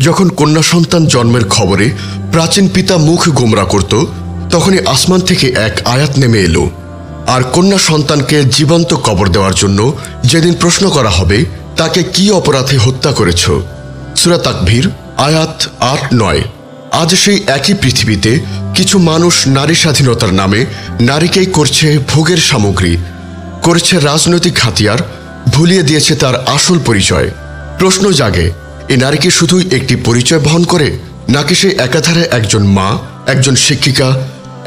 যখন কন্যা সন্তান জন্মের খবরে প্রাচীন পিতা মুখ গোমরা করত, তখনই আসমান থেকে এক আয়াত নেমে এলো। আর কন্যা সন্তানকে জীবন্ত কবর দেওয়ার জন্য যেদিন প্রশ্ন করা হবে, তাকে কি অপরাধে হত্যা করেছ? সূরা তাকবীর আয়াত ৮-৯। আজ সেই একই পৃথিবীতে কিছু মানুষ নারী স্বাধীনতার নামে নারীকেই করছে ভোগের সামগ্রী, করছে রাজনৈতিক হাতিয়ার, ভুলিয়ে দিয়েছে তার আসল পরিচয়। প্রশ্ন জাগে, এ নারী কি শুধুই একটি পরিচয় বহন করে, নাকি সে একাধারে একজন মা, একজন শিক্ষিকা,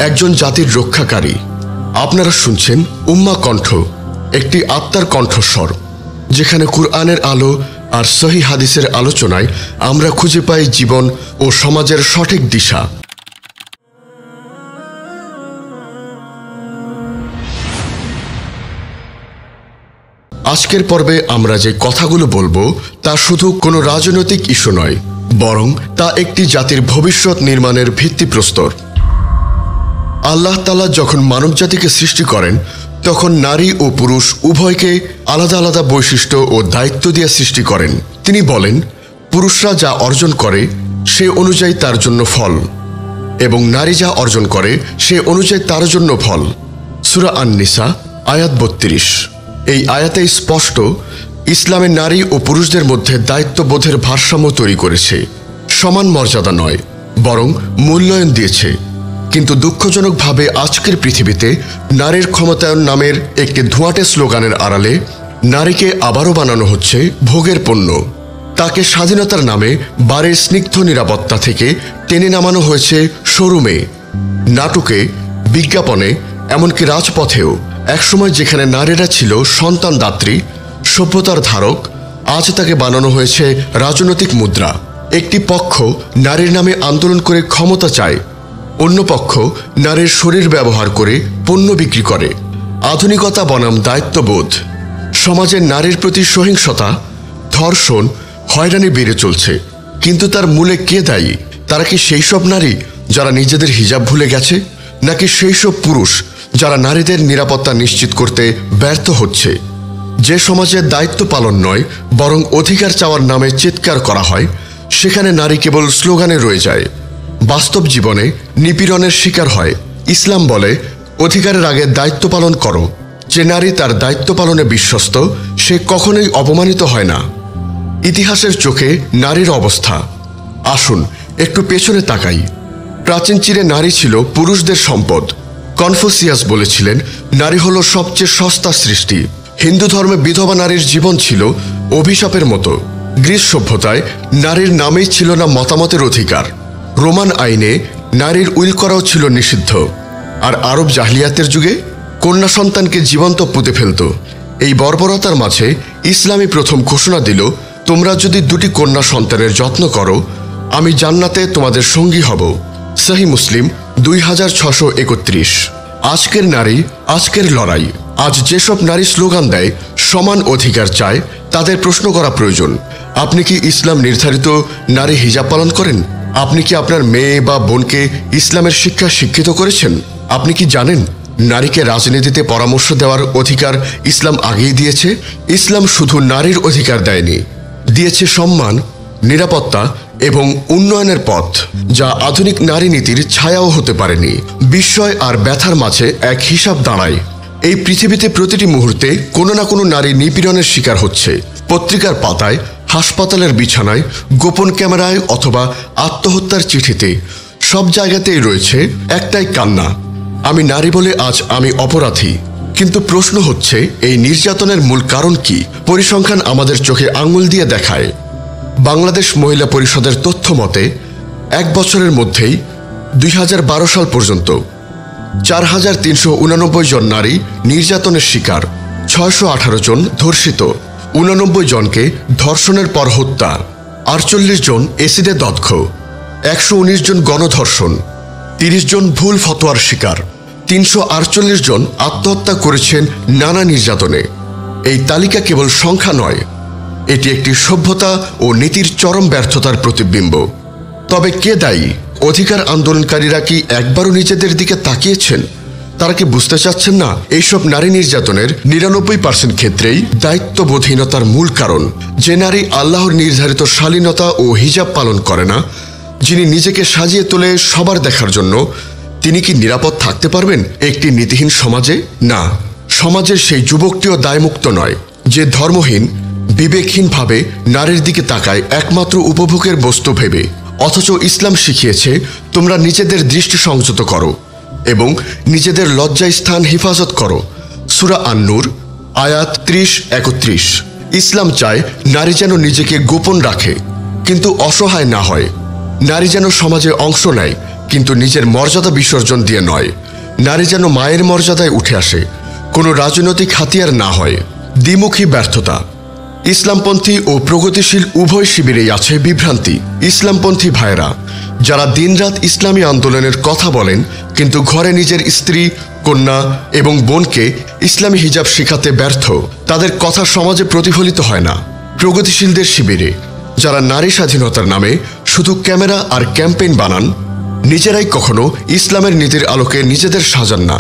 একজন জাতির রক্ষাকারী? আপনারা শুনছেন উম্মা কণ্ঠ, একটি আত্মার কণ্ঠস্বর, যেখানে কুরআনের আলো আর সহি হাদিসের আলোচনায় আমরা খুঁজে পাই জীবন ও সমাজের সঠিক দিশা। আজকের পর্বে আমরা যে কথাগুলো বলবো তা শুধু কোনো রাজনৈতিক ইস্যু নয়, বরং তা একটি জাতির ভবিষ্যৎ নির্মাণের ভিত্তিপ্রস্তর। আল্লাহ তাআলা যখন মানবজাতিকে সৃষ্টি করেন, তখন নারী ও পুরুষ উভয়কে আলাদা আলাদা বৈশিষ্ট্য ও দায়িত্ব দিয়ে সৃষ্টি করেন। তিনি বলেন, পুরুষরা যা অর্জন করে সে অনুযায়ী তার জন্য ফল, এবং নারী যা অর্জন করে সে অনুযায়ী তার জন্য ফল। সূরা আন-নিসা আয়াত ৩২। এই আয়াতে স্পষ্ট ইসলামের নারী ও পুরুষদের মধ্যে দায়িত্ববোধের ভারসাম্য তৈরি করেছে। সমান মর্যাদা নয়, বরং মূল্যায়ন দিয়েছে। কিন্তু দুঃখজনকভাবে আজকের পৃথিবীতে নারীর ক্ষমতায়ন নামের একটি ধোঁয়াটে স্লোগানের আড়ালে নারীকে আবারও বানানো হচ্ছে ভোগের পণ্য। তাকে স্বাধীনতার নামে বাড়ির স্নিগ্ধ নিরাপত্তা থেকে টেনে নামানো হয়েছে শোরুমে, নাটকে, বিজ্ঞাপনে, এমনকি রাজপথেও। একসময় যেখানে নারীরা ছিল সন্তানদাত্রী, সভ্যতার ধারক, আজ তাকে বানানো হয়েছে রাজনৈতিক মুদ্রা। একটি পক্ষ নারীর নামে আন্দোলন করে ক্ষমতা চায়, অন্য পক্ষ নারীর শরীর ব্যবহার করে পণ্য বিক্রি করে। আধুনিকতা বনাম দায়িত্ববোধ। সমাজে নারীর প্রতি সহিংসতা, ধর্ষণ, হয়রানি বেড়ে চলছে, কিন্তু তার মূলে কে দায়ী? তারা কি সেই সব নারী যারা নিজেদের হিজাব ভুলে গেছে, নাকি সেই সব পুরুষ যারা নারীদের নিরাপত্তা নিশ্চিত করতে ব্যর্থ হচ্ছে? যে সমাজে দায়িত্ব পালন নয়, বরং অধিকার চাওয়ার নামে চিৎকার করা হয়, সেখানে নারী কেবল স্লোগানে রয়ে যায়, বাস্তব জীবনে নিপীড়নের শিকার হয়। ইসলাম বলে, অধিকারের আগে দায়িত্ব পালন করো। যে নারী তার দায়িত্ব পালনে বিশ্বস্ত, সে কখনোই অপমানিত হয় না। ইতিহাসের চোখে নারীর অবস্থা। আসুন একটু পেছনে তাকাই। প্রাচীন চীনে নারী ছিল পুরুষদের সম্পদ। কনফুসিয়াস বলেছিলেন, নারী হলো সবচেয়ে সস্তা সৃষ্টি। হিন্দু ধর্মে বিধবা নারীর জীবন ছিল অভিশাপের মতো। গ্রিস সভ্যতায় নারীর নামেই ছিল না মতামতের অধিকার। রোমান আইনে নারীর উইল করাও ছিল নিষিদ্ধ। আর আরব জাহলিয়াতের যুগে কন্যা সন্তানকে জীবন্ত পুঁতে ফেলত। এই বর্বরতার মাঝে ইসলামী প্রথম ঘোষণা দিল, তোমরা যদি দুটি কন্যা সন্তানের যত্ন করো, আমি জান্নাতে তোমাদের সঙ্গী হব। সহিহ মুসলিম 2631। আজকের নারী, আজকের লড়াই। আজ যেসব নারী স্লোগান দেয়, সমান অধিকার চায়, তাদের প্রশ্ন করা প্রয়োজন। আপনি কি ইসলাম নির্ধারিত নারী হিজাব পালন করেন? আপনি কি আপনার মেয়ে বা বোনকে ইসলামের শিক্ষা শিক্ষিত করেছেন? আপনি কি জানেন নারীকে রাজনীতিতে পরামর্শ দেওয়ার অধিকার ইসলাম আগেই দিয়েছে? ইসলাম শুধু নারীর অধিকার দেয়নি, দিয়েছে সম্মান, নিরাপত্তা এবং উন্নয়নের পথ, যা আধুনিক নারী নীতির ছায়াও হতে পারেনি। বিস্ময় আর ব্যথার মাঝে এক হিসাব দাঁড়ায়। এই পৃথিবীতে প্রতিটি মুহূর্তে কোনো না কোনো নারী নিপীড়নের শিকার হচ্ছে। পত্রিকার পাতায়, হাসপাতালের বিছানায়, গোপন ক্যামেরায় অথবা আত্মহত্যার চিঠিতে, সব জায়গাতেই রয়েছে একটাই কান্না, আমি নারী বলে আজ আমি অপরাধী। কিন্তু প্রশ্ন হচ্ছে, এই নির্যাতনের মূল কারণ কি? পরিসংখ্যান আমাদের চোখে আঙুল দিয়ে দেখায়। বাংলাদেশ মহিলা পরিষদের তথ্য মতে 1 বছরের মধ্যেই 2012 সাল পর্যন্ত 4389 জন নারী নির্যাতনের শিকার, 618 জন ধর্ষিত, 89 জনকে ধর্ষণের পর হত্যা, 48 জন এসিডে দগ্ধ, 119 জন গণধর্ষণ, 30 জন ভুল ফতোয়ার শিকার, 348 জন আত্মহত্যা করেছেন নানা নির্যাতনে। এই তালিকা কেবল সংখ্যা নয়, এটি একটি সভ্যতা ও নীতির চরম ব্যর্থতার প্রতিবিম্ব। তবে কে দায়ী? অধিকার আন্দোলনকারীরা কি একবারও নিজেদের দিকে তাকিয়েছেন? তারা কি বুঝতে চাচ্ছেন না এইসব নারী নির্যাতনের 99% ক্ষেত্রেই দায়িত্ববোধহীনতার মূল কারণ? যে নারী আল্লাহর নির্ধারিত শালীনতা ও হিজাব পালন করে না, যিনি নিজেকে সাজিয়ে তোলে সবার দেখার জন্য, তিনি কি নিরাপদ থাকতে পারবেন একটি নীতিহীন সমাজে? না, সমাজের সেই যুবকটিও দায়মুক্ত নয় যে ধর্মহীন, বিবেকহীনভাবে নারীর দিকে তাকায় একমাত্র উপভোগের বস্তু ভেবে। অথচ ইসলাম শিখিয়েছে তোমরা নিজেদের দৃষ্টি সংযত করো এবং নিজেদের লজ্জাস্থান হেফাজত করো। সূরা আন-নূর আয়াত 30-31। ইসলাম চায় নারী যেন নিজেকে গোপন রাখে কিন্তু অসহায় না হয়, নারী যেন সমাজে অংশ নেয় কিন্তু নিজের মর্যাদা বিসর্জন দিয়ে নয়, নারী যেন মায়ের মর্যাদায় উঠে আসে, কোনো রাজনৈতিক হাতিয়ার না হয়। দ্বিমুখী ব্যর্থতা। ইসলামপন্থী ও প্রগতিশীল উভয় শিবিরেই আছে বিভ্রান্তি। ইসলামপন্থী ভাইয়েরা যারা দিনরাত ইসলামী আন্দোলনের কথা বলেন কিন্তু ঘরে নিজের স্ত্রী, কন্যা এবং বোনকে ইসলামী হিজাব শেখাতে ব্যর্থ, তাদের কথা সমাজে প্রতিফলিত হয় না। প্রগতিশীলদের শিবিরে যারা নারী স্বাধীনতার নামে শুধু ক্যামেরা আর ক্যাম্পেইন বানান, নিজেরাই কখনো ইসলামের নীতির আলোকে নিজেদের সাজান না।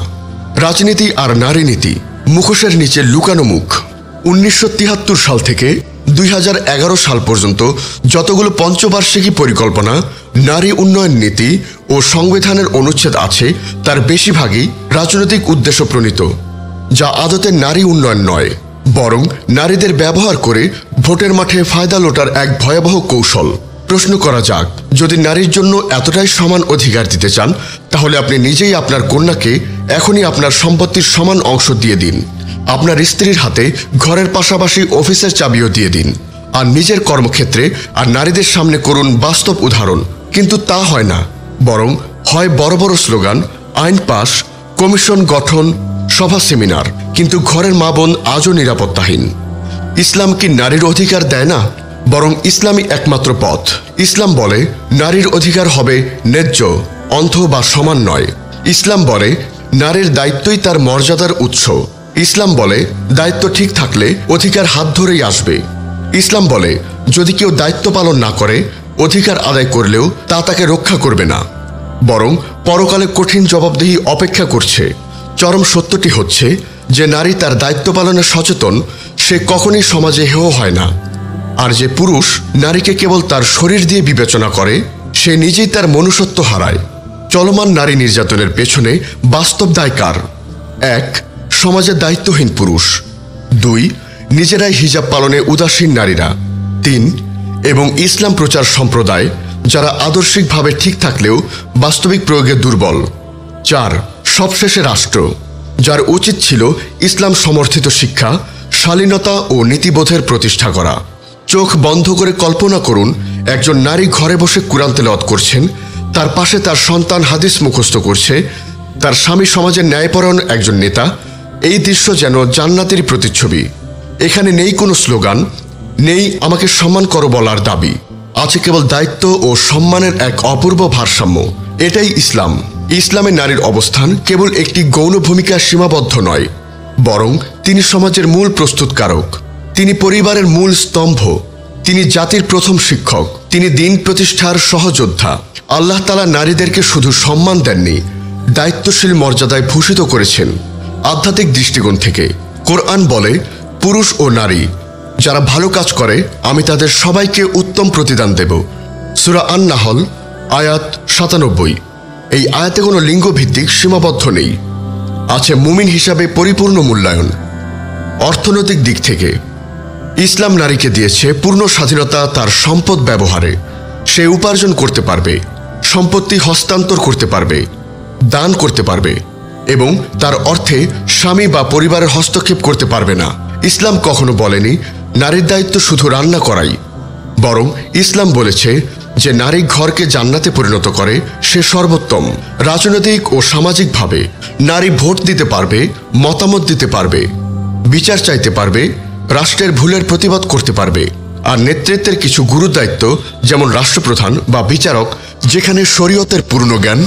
রাজনীতি আর নারী নীতি মুখোশের নিচে লুকানো মুখ। 1973 সাল থেকে 2011 সাল পর্যন্ত যতগুলো পঞ্চবার্ষিকী পরিকল্পনা, নারী উন্নয়ন নীতি ও সংবিধানের অনুচ্ছেদ আছে তার বেশিরভাগই রাজনৈতিক উদ্দেশ্য প্রণীত, যা আদতে নারী উন্নয়ন নয়, বরং নারীদের ব্যবহার করে ভোটের মাঠে ফায়দা লোটার এক ভয়াবহ কৌশল। প্রশ্ন করা যাক, যদি নারীর জন্য এতটাই সমান অধিকার দিতে চান, তাহলে আপনি নিজেই আপনার কন্যাকে এখনই আপনার সম্পত্তির সমান অংশ দিয়ে দিন, আপনার স্ত্রীর হাতে ঘরের পাশাপাশি অফিসের চাবিও দিয়ে দিন, আর নিজের কর্মক্ষেত্রে আর নারীদের সামনে করুন বাস্তব উদাহরণ। কিন্তু তা হয় না, বরং হয় বড় বড় স্লোগান, আইন পাশ, কমিশন গঠন, সভা সেমিনার, কিন্তু ঘরের মা বোন আজও নিরাপত্তাহীন। ইসলাম কি নারীর অধিকার দেয় না? বরং ইসলামই একমাত্র পথ। ইসলাম বলে নারীর অধিকার হবে ন্যায্য, অন্ধ বা সমান নয়। ইসলাম বলে নারীর দায়িত্বই তার মর্যাদার উৎস। ইসলাম বলে দায়িত্ব ঠিক থাকলে অধিকার হাত ধরেই আসবে। ইসলাম বলে যদি কেউ দায়িত্ব পালন না করে, অধিকার আদায় করলেও তা তাকে রক্ষা করবে না, বরং পরকালে কঠিন জবাবদিহি অপেক্ষা করছে। চরম সত্যটি হচ্ছে যে নারী তার দায়িত্ব পালনে সচেতন, সে কখনই সমাজে হেয় হয় না। আর যে পুরুষ নারীকে কেবল তার শরীর দিয়ে বিবেচনা করে, সে নিজেই তার মনুষ্যত্ব হারায়। চলমান নারী নির্যাতনের পেছনে বাস্তব দায় কার? 1. সমাজে দায়িত্বহীন পুরুষ। 2. নিজেরাই হিজাব পালনে উদাসীন নারীরা। 3. এবং ইসলাম প্রচার সম্প্রদায়, যারা আদর্শিকভাবে ঠিক থাকলেও বাস্তবিক প্রয়োগে দুর্বল। 4. সবশেষে রাষ্ট্র, যার উচিত ছিল ইসলাম সমর্থিত শিক্ষা, শালীনতা ও নীতিবোধের প্রতিষ্ঠা করা। চোখ বন্ধ করে কল্পনা করুন, একজন নারী ঘরে বসে কুরআন তেলাওয়াত করছেন, তার পাশে তার সন্তান হাদিস মুখস্থ করছে, তার স্বামী সমাজের ন্যায়পরায়ণ একজন নেতা। এই দৃশ্য যেন জান্নাতের প্রতিচ্ছবি। এখানে নেই কোনো স্লোগান, নেই আমাকে সম্মান করো বলার দাবি, আছে কেবল দায়িত্ব ও সম্মানের এক অপূর্ব ভারসাম্য। এটাই ইসলাম। ইসলামে নারীর অবস্থান কেবল একটি গৌণ ভূমিকা সীমাবদ্ধ নয়, বরং তিনি সমাজের মূল প্রস্তুতকারক, তিনি পরিবারের মূল স্তম্ভ, তিনি জাতির প্রথম শিক্ষক, তিনি দিন প্রতিষ্ঠার সহযোদ্ধা। আল্লাহ তাআলা নারীদেরকে শুধু সম্মান দেননি, দায়িত্বশীল মর্যাদায় ভূষিত করেছেন। আধ্যাত্মিক দৃষ্টিকোণ থেকে কোরআন বলে, পুরুষ ও নারী যারা ভালো কাজ করে আমি তাদের সবাইকে উত্তম প্রতিদান দেব। সূরা আন-নাহল আয়াত 97। এই আয়াতে কোনো লিঙ্গভিত্তিক সীমাবদ্ধ নেই, আছে মুমিন হিসাবে পরিপূর্ণ মূল্যায়ন। অর্থনৈতিক দিক থেকে ইসলাম নারীকে দিয়েছে পূর্ণ স্বাধীনতা তার সম্পদ ব্যবহারে। সে উপার্জন করতে পারবে, সম্পত্তি হস্তান্তর করতে পারবে, দান করতে পারবে এবং তার অর্থে স্বামী বা পরিবারের হস্তক্ষেপ করতে পারবে না। ইসলাম কখনো বলেনি নারীর দায়িত্ব শুধু রান্না করাই, বরং ইসলাম বলেছে যে নারী ঘরকে জান্নাতে পরিণত করে সে সর্বোত্তম। রাজনৈতিক ও সামাজিকভাবে নারী ভোট দিতে পারবে, মতামত দিতে পারবে, বিচার চাইতে পারবে, রাষ্ট্রের ভুলের প্রতিবাদ করতে পারবে। আর নেতৃত্বের কিছু গুরুদায়িত্ব, যেমন রাষ্ট্রপ্রধান বা বিচারক, যেখানে শরীয়তের পূর্ণ জ্ঞান,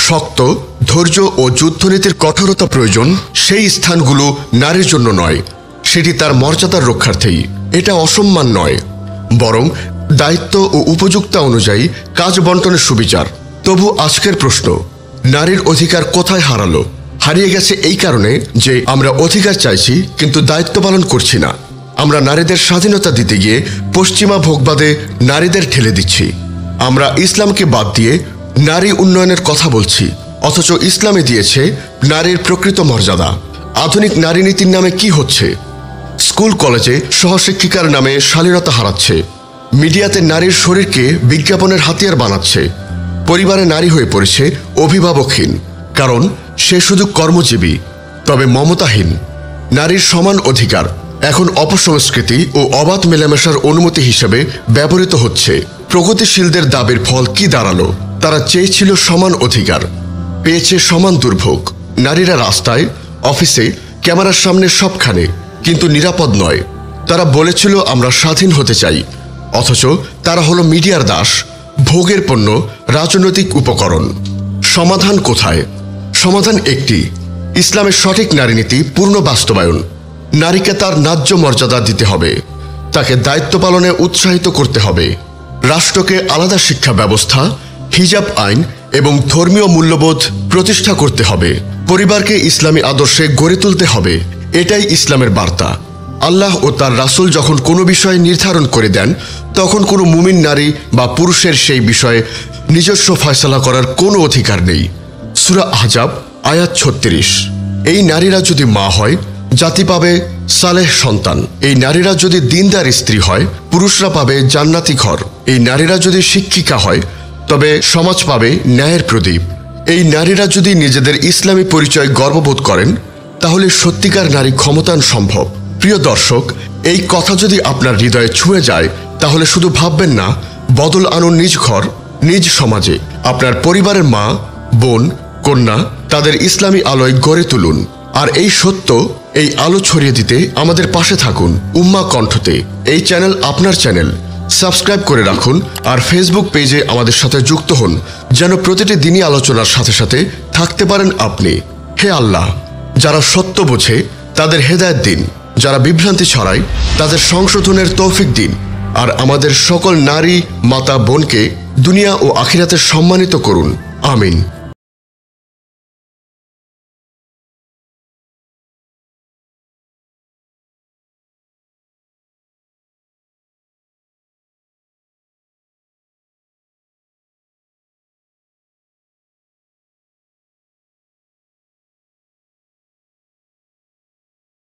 শক্ত ধৈর্য ও যুদ্ধনীতির কঠোরতা প্রয়োজন, সেই স্থানগুলো নারীর জন্য নয়, সেটি তার মর্যাদার রক্ষার্থেই। এটা অসম্মান নয়, বরং দায়িত্ব ও উপযুক্তা অনুযায়ী কাজ বন্টনের সুবিচার। তবু আজকের প্রশ্ন, নারীর অধিকার কোথায় হারালো? হারিয়ে গেছে এই কারণে যে আমরা অধিকার চাইছি কিন্তু দায়িত্ব পালন করছি না। আমরা নারীদের স্বাধীনতা দিতে গিয়ে পশ্চিমা ভোগবাদে নারীদের ঠেলে দিচ্ছি। আমরা ইসলামকে বাদ দিয়ে নারী উন্নয়নের কথা বলছি, অথচ ইসলামে দিয়েছে নারীর প্রকৃত মর্যাদা। আধুনিক নারী নীতির নামে কি হচ্ছে? স্কুল কলেজে সহশিক্ষিকার নামে শালীনতা হারাচ্ছে, মিডিয়াতে নারীর শরীরকে বিজ্ঞাপনের হাতিয়ার বানাচ্ছে, পরিবারে নারী হয়ে পড়েছে অভিভাবকহীন, কারণ সে শুধু কর্মজীবী তবে মমতাহীন। নারীর সমান অধিকার এখন অপসংস্কৃতি ও অবাধ মেলামেশার অনুমতি হিসেবে ব্যবহৃত হচ্ছে। প্রগতিশীলদের দাবির ফল কি দাঁড়ালো? তারা চেয়েছিল সমান অধিকার, পেয়েছে সমান দুর্ভোগ। নারীরা রাস্তায়, অফিসে, ক্যামেরার সামনে সবখানে, কিন্তু নিরাপদ নয়। তারা বলেছিল আমরা স্বাধীন হতে চাই, অথচ তারা হলো মিডিয়ার দাস, ভোগের পণ্য, রাজনৈতিক উপকরণ। সমাধান কোথায়? সমাধান একটি, ইসলামের সঠিক নারীনীতি পূর্ণ বাস্তবায়ন। নারীকে তার ন্যায্য মর্যাদা দিতে হবে, তাকে দায়িত্ব পালনে উৎসাহিত করতে হবে। রাষ্ট্রকে আলাদা শিক্ষা ব্যবস্থা, হিজাব আইন এবং ধর্মীয় মূল্যবোধ প্রতিষ্ঠা করতে হবে। পরিবারকে ইসলামী আদর্শে গড়ে তুলতে হবে। এটাই ইসলামের বার্তা। আল্লাহ ও তার রাসূল যখন কোনো বিষয় নির্ধারণ করে দেন, তখন কোনো মুমিন নারী বা পুরুষের সেই বিষয়ে নিজস্ব ফয়সালা করার কোনো অধিকার নেই। সূরা আহজাব আয়াত ৩৬। এই নারীরা যদি মা হয়, জাতি পাবে সালেহ সন্তান। এই নারীরা যদি দিনদার স্ত্রী হয়, পুরুষরা পাবে জান্নাতি ঘর। এই নারীরা যদি শিক্ষিকা হয়, তবে সমাজ পাবে ন্যায়ের প্রদীপ। এই নারীরা যদি নিজেদের ইসলামী পরিচয় গর্ববোধ করেন, তাহলে সত্যিকার নারী ক্ষমতায়ন সম্ভব। প্রিয় দর্শক, এই কথা যদি আপনার হৃদয়ে ছুঁয়ে যায়, তাহলে শুধু ভাববেন না, বদল আনুন নিজ ঘর, নিজ সমাজে। আপনার পরিবারের মা, বোন, কন্যা, তাদের ইসলামী আলোয় গড়ে তুলুন। আর এই সত্য, এই আলো ছড়িয়ে দিতে আমাদের পাশে থাকুন উম্মা কণ্ঠতে। এই চ্যানেল আপনার চ্যানেল, সাবস্ক্রাইব করে রাখুন। আর ফেসবুক পেজে আমাদের সাথে যুক্ত হন, যেন প্রতিটি দিনই আলোচনার সাথে সাথে থাকতে পারেন আপনি। হে আল্লাহ, যারা সত্য বোঝে তাদের হেদায়েত দিন, যারা বিভ্রান্তি ছড়ায় তাদের সংশোধনের তৌফিক দিন। আর আমাদের সকল নারী, মাতা, বোনকে দুনিয়া ও আখিরাতে সম্মানিত করুন। আমিন।